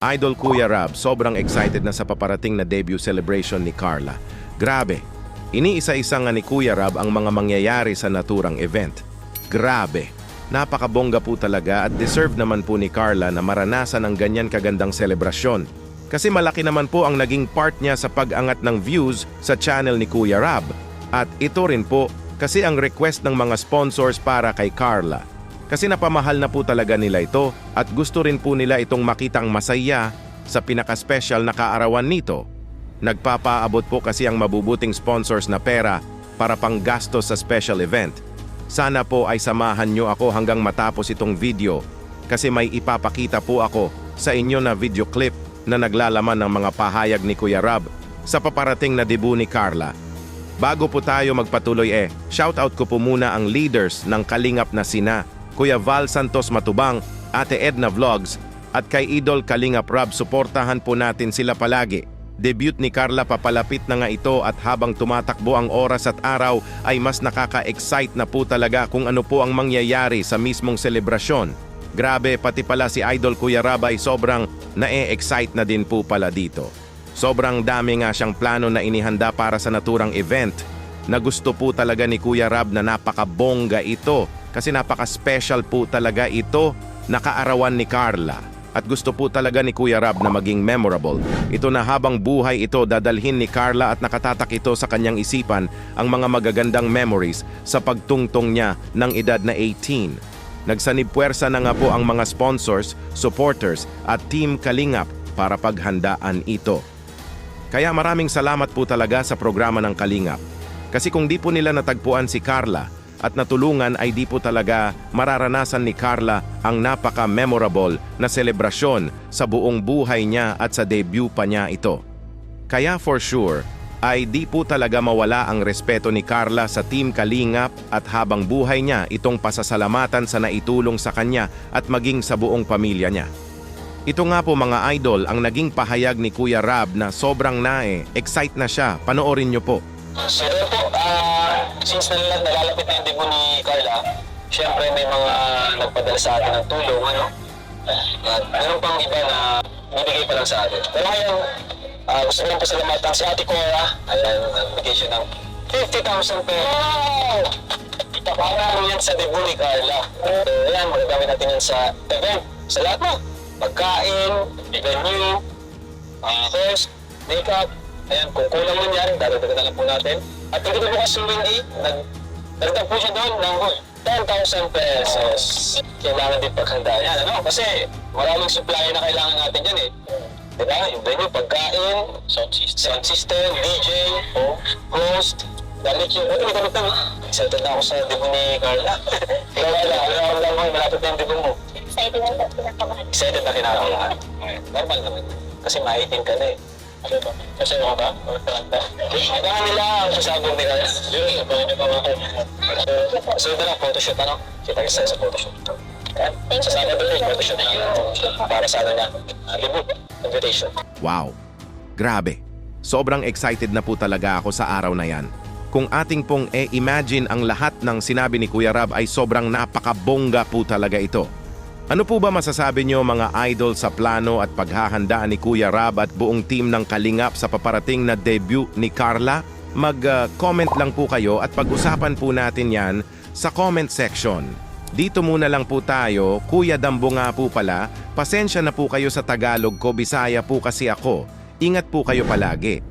Idol Kuya Rab, sobrang excited na sa paparating na debut celebration ni Carla. Grabe, iniisa-isa nga ni Kuya Rab ang mga mangyayari sa naturang event. Grabe, napakabongga po talaga at deserve naman po ni Carla na maranasan ang ganyan kagandang selebrasyon. Kasi malaki naman po ang naging part niya sa pag-angat ng views sa channel ni Kuya Rab. At ito rin po kasi ang request ng mga sponsors para kay Carla. Kasi napamahal na po talaga nila ito at gusto rin po nila itong makitang masaya sa pinaka-special na kaarawan nito. Nagpapaabot po kasi ang mabubuting sponsors na pera para panggastos sa special event. Sana po ay samahan nyo ako hanggang matapos itong video kasi may ipapakita po ako sa inyo na video clip na naglalaman ng mga pahayag ni Kuya Rab sa paparating na debut ni Carla. Bago po tayo magpatuloy shoutout ko po muna ang leaders ng Kalingap na sina Kuya Val Santos Matubang, Ate Edna Vlogs, at kay Idol Kalingap Rab, suportahan po natin sila palagi. Debut ni Carla papalapit na nga ito at habang tumatakbo ang oras at araw ay mas nakaka-excite na po talaga kung ano po ang mangyayari sa mismong selebrasyon. Grabe, pati pala si Idol Kuya Rab ay sobrang na-excite na din po pala dito. Sobrang dami nga siyang plano na inihanda para sa naturang event na gusto po talaga ni Kuya Rab na napakabongga ito. Kasi napaka-special po talaga ito na kaarawan ni Carla. At gusto po talaga ni Kuya Rab na maging memorable. Ito na habang buhay ito dadalhin ni Carla at nakatatak ito sa kanyang isipan ang mga magagandang memories sa pagtungtong niya ng edad na 18. Nagsanib puwersa na nga po ang mga sponsors, supporters at Team Kalingap para paghandaan ito. Kaya maraming salamat po talaga sa programa ng Kalingap. Kasi kung di po nila natagpuan si Carla at natulungan ay di po talaga mararanasan ni Carla ang napaka-memorable na selebrasyon sa buong buhay niya at sa debut pa niya ito. Kaya for sure, ay di po talaga mawala ang respeto ni Carla sa Team Kalingap at habang buhay niya itong pasasalamatan sa naitulong sa kanya at maging sa buong pamilya niya. Ito nga po mga idol ang naging pahayag ni Kuya Rab na sobrang excite na siya. Panoorin niyo po. So yun po, since nalalapit na yung debut ni Carla, syempre may mga nagpadala sa atin ng tulong, ano? At meron pang iba na binigay pa lang sa atin. Pero ngayon, gusto ko lang pasalamatan si Ate Cora, ayan, nagbigay siya ng 50,000 pesos. Wow! Para yan sa debut ni Carla. So ayan, magagamit natin yan sa event, sa lahat mo. Pagkain, venue, host, makeup. Ayan, kung kulang man yan, dadagdagan na lang po natin. At pagkita po kasi Wendy, nagdagdag po siya doon ng 10,000 pesos. Kailangan din paghandaan yan, ano? Kasi maraming supply na kailangan natin dyan eh. Diba? Yung venue, pagkain, sound system, DJ, host, damit yung... May damit na. Excited na ako sa debut ni Carla. Ikaw wala, alam mo, malapit na yung debut mo. Excited na kinakabahan. Excited na kinakabahan. Normal naman. Kasi ma-18 ka na eh. Ano ba? Kasi ako ba? Abangan nila ang sasabog ni Carla. Yun, abangan nyo pa mga. So ito lang, photoshoot ano? Kita kita sa photoshoot. Sasabog doon yung photoshoot para sa ano niya. Debut, invitation. Wow, grabe. Sobrang excited na po talaga ako sa araw na yan. Kung ating pong imagine ang lahat ng sinabi ni Kuya Rab ay sobrang napakabongga po talaga ito. Ano po ba masasabi nyo mga idol sa plano at paghahandaan ni Kuya Rab at buong team ng Kalingap sa paparating na debut ni Carla? Mag-comment lang po kayo at pag-usapan po natin yan sa comment section. Dito muna lang po tayo, Kuya Dambo nga po pala, pasensya na po kayo sa Tagalog ko, Bisaya po kasi ako. Ingat po kayo palagi.